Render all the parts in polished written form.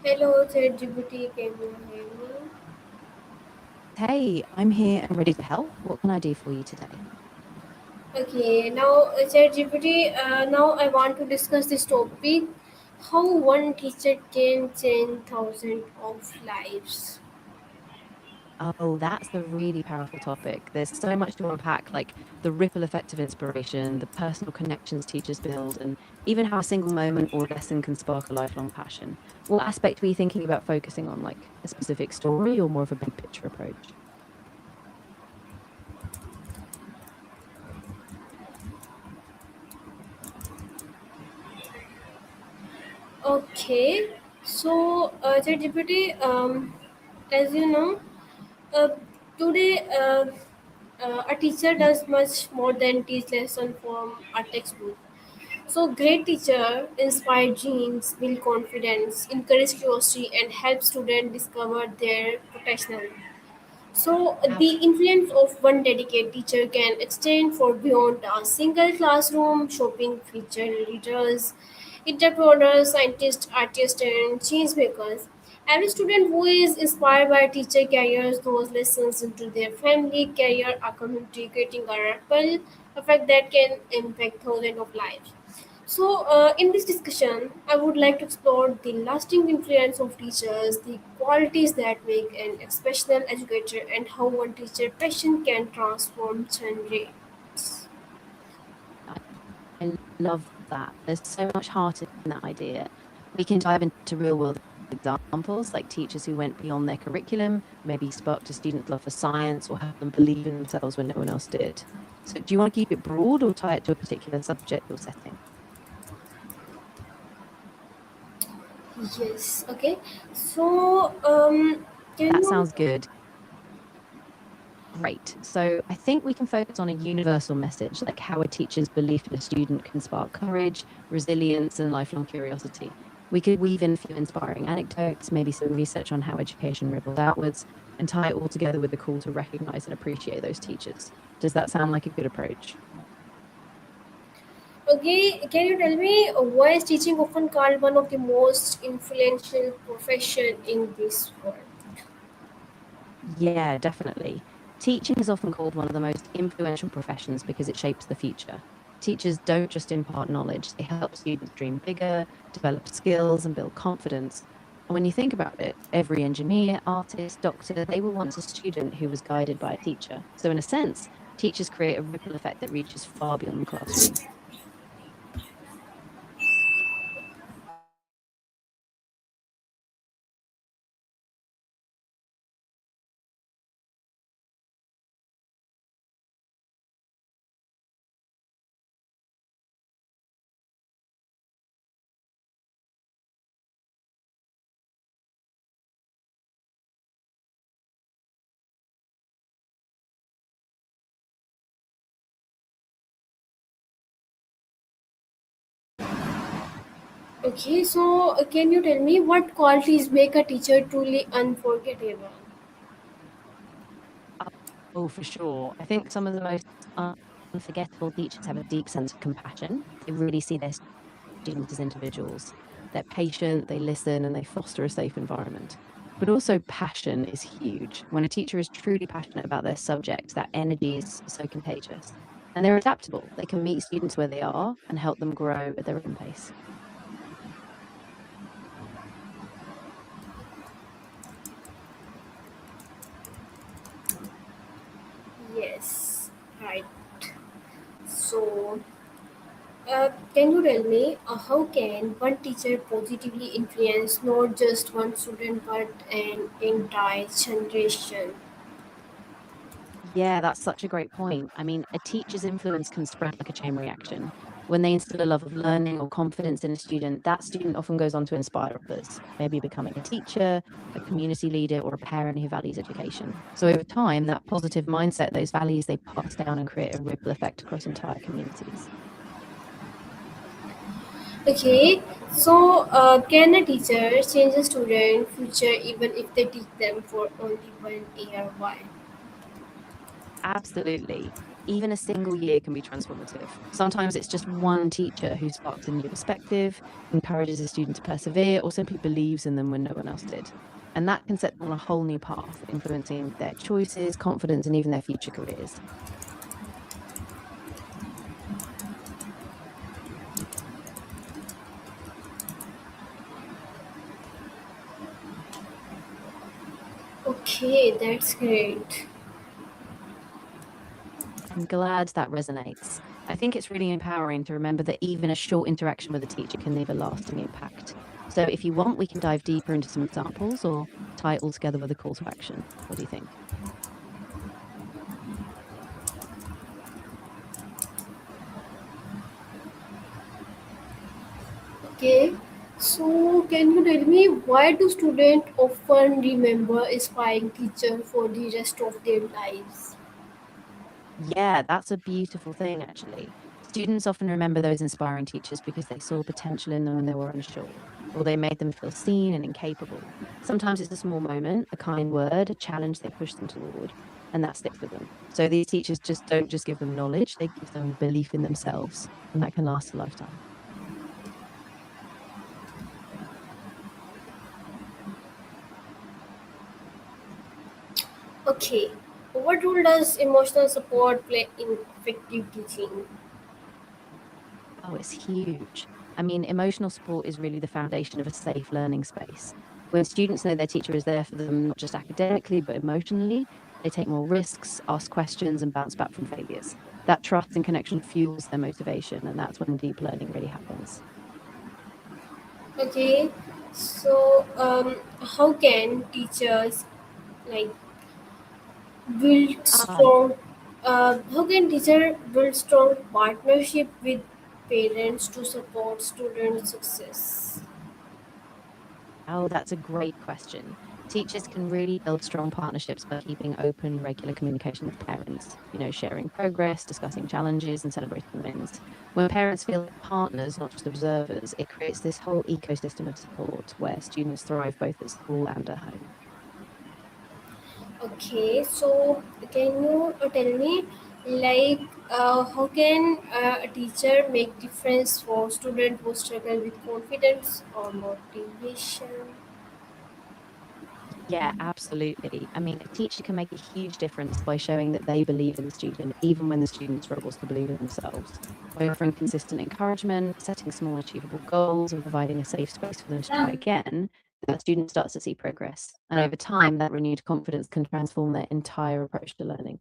Hello, ChatGPT, can you hear me? Hey, I'm here and ready to help. What can I do for you today? Okay, now ChatGPT, now I want to discuss this topic how one teacher can change thousands of lives. Oh, that's a really powerful topic. There's so much to unpack, like the ripple effect of inspiration, the personal connections teachers build, and even how a single moment or lesson can spark a lifelong passion. What aspect were you thinking about focusing on, like a specific story or more of a big picture approach? Okay, so ChatGPT, as you know, uh, today a teacher does much more than teach lesson from a textbook. So, great teacher inspire genes, build confidence, encourage curiosity, and help students discover their potential. So, the influence of one dedicated teacher can extend for beyond a single classroom, shaping future leaders, entrepreneurs, scientists, artists, and change makers. Every student who is inspired by a teacher carries those lessons into their family, career, or community, creating a ripple effect that can impact thousands of lives. So, in this discussion, I would like to explore the lasting influence of teachers, the qualities that make an exceptional educator, and how one teacher passion can transform generations. I love that. There's so much heart in that idea. We can dive into real world examples like teachers who went beyond their curriculum, maybe sparked a student's love for science or helped them believe in themselves when no one else did. So, do you want to keep it broad or tie it to a particular subject or setting? Yes. Okay. So, can That you? sounds good. Great. So I think we can focus on a universal message, like how a teacher's belief in a student can spark courage, resilience, and lifelong curiosity. We could weave in a few inspiring anecdotes, maybe some research on how education ripples outwards, and tie it all together with a call to recognize and appreciate those teachers. Does that sound like a good approach? Okay. Can you tell me why is teaching often called one of the most influential profession in this world? Yeah, definitely. Teaching is often called one of the most influential professions because it shapes the future. Teachers don't just impart knowledge, they help students dream bigger, develop skills, and build confidence. And when you think about it, every engineer, artist, doctor, they were once a student who was guided by a teacher. So, in a sense, teachers create a ripple effect that reaches far beyond the classroom. Okay. So, can you tell me what qualities make a teacher truly unforgettable? Oh, for sure. I think some of the most unforgettable teachers have a deep sense of compassion. They really see their students as individuals. They're patient, they listen, and they foster a safe environment. But also, passion is huge. When a teacher is truly passionate about their subject, that energy is so contagious. And they're adaptable. They can meet students where they are and help them grow at their own pace. Yes. Right. So, can you tell me how can one teacher positively influence not just one student but an entire generation? Yeah, that's such a great point. I mean, a teacher's influence can spread like a chain reaction. When they instill a love of learning or confidence in a student, that student often goes on to inspire others, maybe becoming a teacher, a community leader, or a parent who values education. So over time, that positive mindset, those values, they pass down and create a ripple effect across entire communities. Okay, so can a teacher change a student future even if they teach them for only 1 year? Why? Absolutely. Even a single year can be transformative. Sometimes it's just one teacher who sparks a new perspective, encourages a student to persevere, or simply believes in them when no one else did. And that can set them on a whole new path, influencing their choices, confidence, and even their future careers. Okay, that's great. I'm glad that resonates. I think it's really empowering to remember that even a short interaction with a teacher can leave a lasting impact. So, if you want, we can dive deeper into some examples or tie it all together with a call to action. What do you think? Okay, so can you tell me why do students often remember inspiring teacher for the rest of their lives? Yeah, that's a beautiful thing, actually. Students often remember those inspiring teachers because they saw potential in them when they were unsure, or they made them feel seen and incapable. Sometimes it's a small moment, a kind word, a challenge they push them toward, and that sticks with them. So these teachers just don't just give them knowledge, they give them belief in themselves, and that can last a lifetime. Okay, what role does emotional support play in effective teaching? Oh, it's huge. I mean, emotional support is really the foundation of a safe learning space. When students know their teacher is there for them, not just academically, but emotionally, they take more risks, ask questions, and bounce back from failures. That trust and connection fuels their motivation, and that's when deep learning really happens. Okay, so how can teachers like build Ah, strong? How can teacher build strong partnership with parents to support student success? oh, that's a great question. Teachers can really build strong partnerships by keeping open, regular communication with parents, sharing progress, discussing challenges, and celebrating wins. When parents feel like partners, not just observers, it creates this whole ecosystem of support where students thrive both at school and at home. Okay, so can you tell me, like, how can a teacher make difference for student who struggle with confidence or motivation? Yeah, absolutely. I mean, a teacher can make a huge difference by showing that they believe in the student, even when the student struggles to believe in themselves. By offering consistent encouragement, setting small, achievable goals, and providing a safe space for them to try again, that student starts to see progress. And over time, that renewed confidence can transform their entire approach to learning.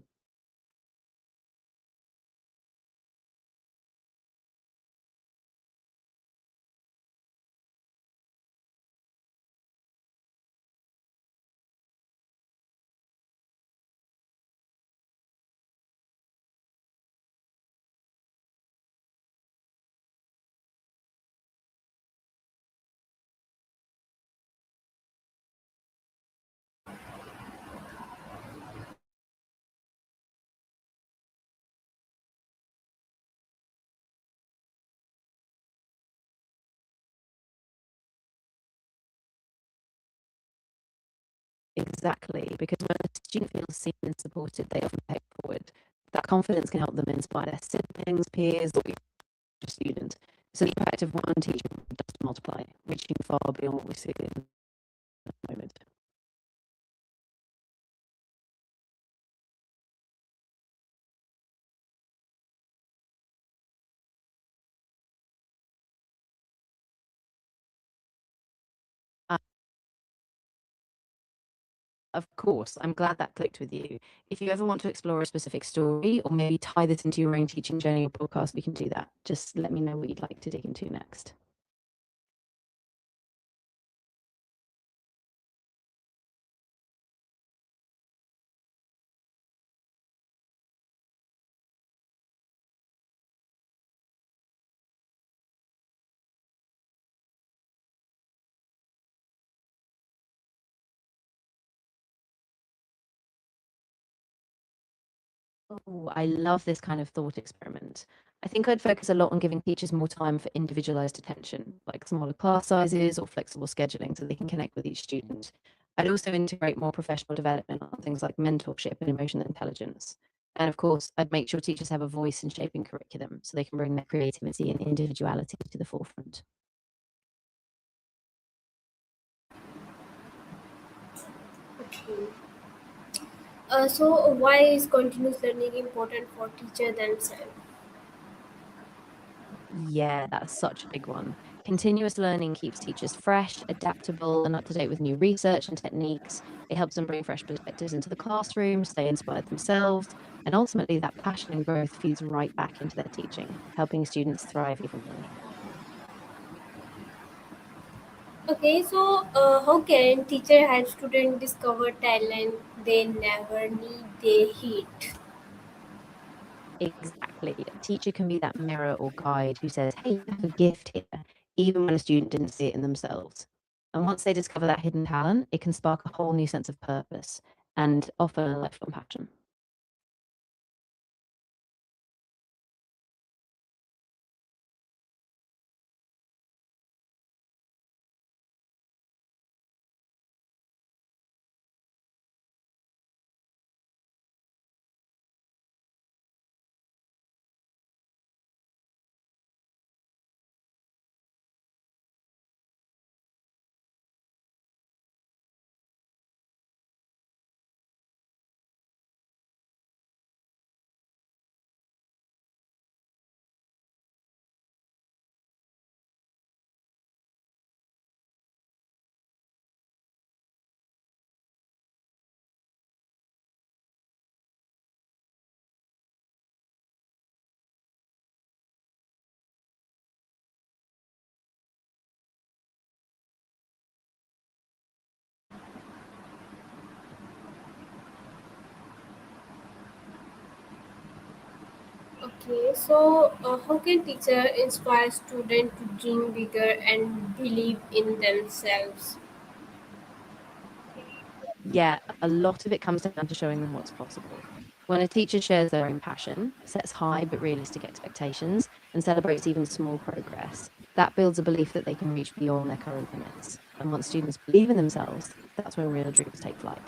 Exactly, because when a student feels seen and supported, they often pay it forward. That confidence can help them inspire their siblings, peers, or student. So the impact of one teacher does multiply, reaching far beyond what we see in the moment. Uh, of course, I'm glad that clicked with you. If you ever want to explore a specific story or maybe tie this into your own teaching journey or podcast, we can do that. Just let me know what you'd like to dig into next. Oh, I love this kind of thought experiment. I think I'd focus a lot on giving teachers more time for individualized attention, like smaller class sizes or flexible scheduling so they can connect with each student. I'd also integrate more professional development on things like mentorship and emotional intelligence. And of course, I'd make sure teachers have a voice in shaping curriculum so they can bring their creativity and individuality to the forefront. Okay. So why is continuous learning important for teacher themselves? Yeah, that's such a big one. Continuous learning keeps teachers fresh, adaptable, and up to date with new research and techniques. It helps them bring fresh perspectives into the classroom, stay inspired themselves, and ultimately that passion and growth feeds right back into their teaching, helping students thrive even more. Okay, so how can teacher help students discover talent they never need they hit? Exactly. A teacher can be that mirror or guide who says, hey, you have a gift here, even when a student didn't see it in themselves. And once they discover that hidden talent, it can spark a whole new sense of purpose and often a lifelong passion. Okay, so how can teacher inspire students to dream bigger and believe in themselves? Yeah, a lot of it comes down to showing them what's possible. When a teacher shares their own passion, sets high but realistic expectations, and celebrates even small progress, that builds a belief that they can reach beyond their current limits. And once students believe in themselves, that's when real dreams take flight.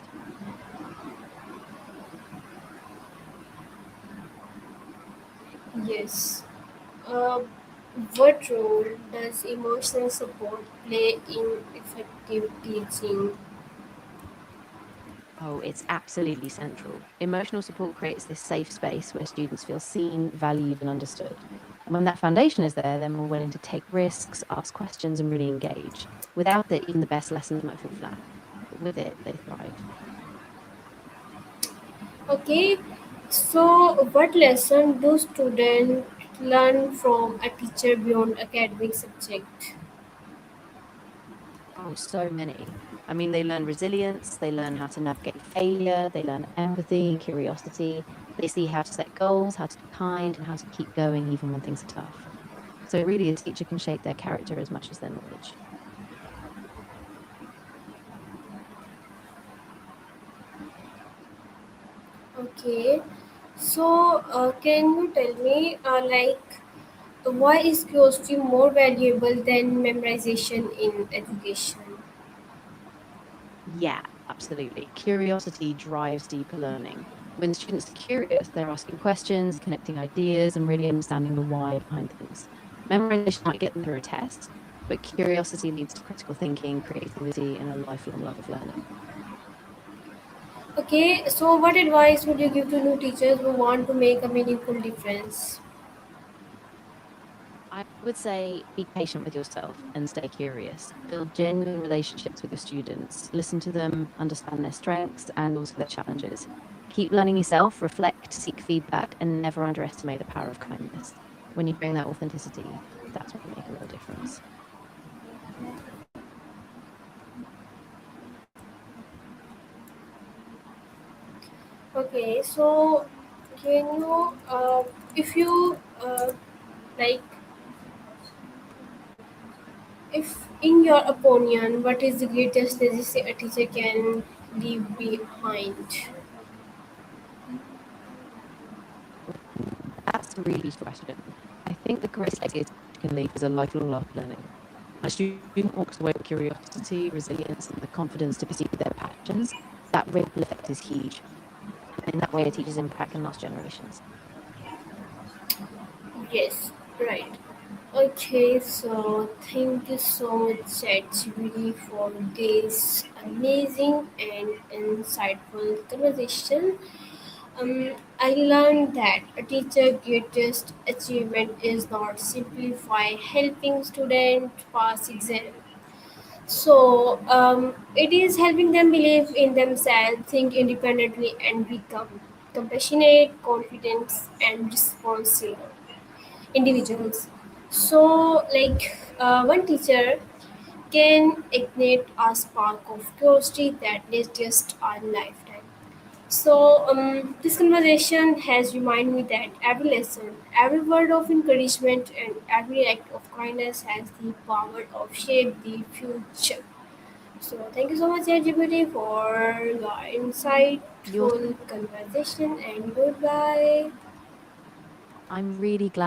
Yes. Uh, what role does emotional support play in effective teaching? Oh, it's absolutely central. Emotional support creates this safe space where students feel seen, valued, and understood. And when that foundation is there, they're more willing to take risks, ask questions, and really engage. Without it, even the best lessons might feel flat. But with it, they thrive. Okay, so what lesson do students learn from a teacher beyond academic subject? Oh, so many. I mean, they learn resilience, they learn how to navigate failure, they learn empathy and curiosity. They see how to set goals, how to be kind, and how to keep going even when things are tough. So, really, a teacher can shape their character as much as their knowledge. Okay, so can you tell me, why is curiosity more valuable than memorization in education? Yeah, absolutely. Curiosity drives deeper learning. When students are curious, they're asking questions, connecting ideas, and really understanding the why behind things. Memorization might get them through a test, but curiosity leads to critical thinking, creativity, and a lifelong love of learning. Okay, so what advice would you give to new teachers who want to make a meaningful difference? I would say be patient with yourself and stay curious. Build genuine relationships with your students. Listen to them, understand their strengths and also their challenges. Keep learning yourself, reflect, seek feedback, and never underestimate the power of kindness. When you bring that authenticity, that's when you make a real difference. Okay, so can you, if you like, if in your opinion, what is the greatest legacy a teacher can leave behind? That's a really good question. I think the greatest legacy you can leave is a lifelong love of learning. When a student walks away with curiosity, resilience, and the confidence to pursue their passions, that ripple effect is huge. In that way, a teacher's impact can last generations. Yes, right. Okay, so thank you so much, ChatGPT, for this amazing and insightful conversation. I learned that a teacher greatest achievement is not simplify helping students pass exam. So it is helping them believe in themselves, think independently, and become compassionate, confident, and responsible individuals. So, one teacher can ignite a spark of curiosity that lasts our lifetime. So, this conversation has reminded me that every lesson, every word of encouragement, and every act of kindness has the power of shape the future. So, thank you so much, LGBT, for your You're insightful conversation, and goodbye. I'm really glad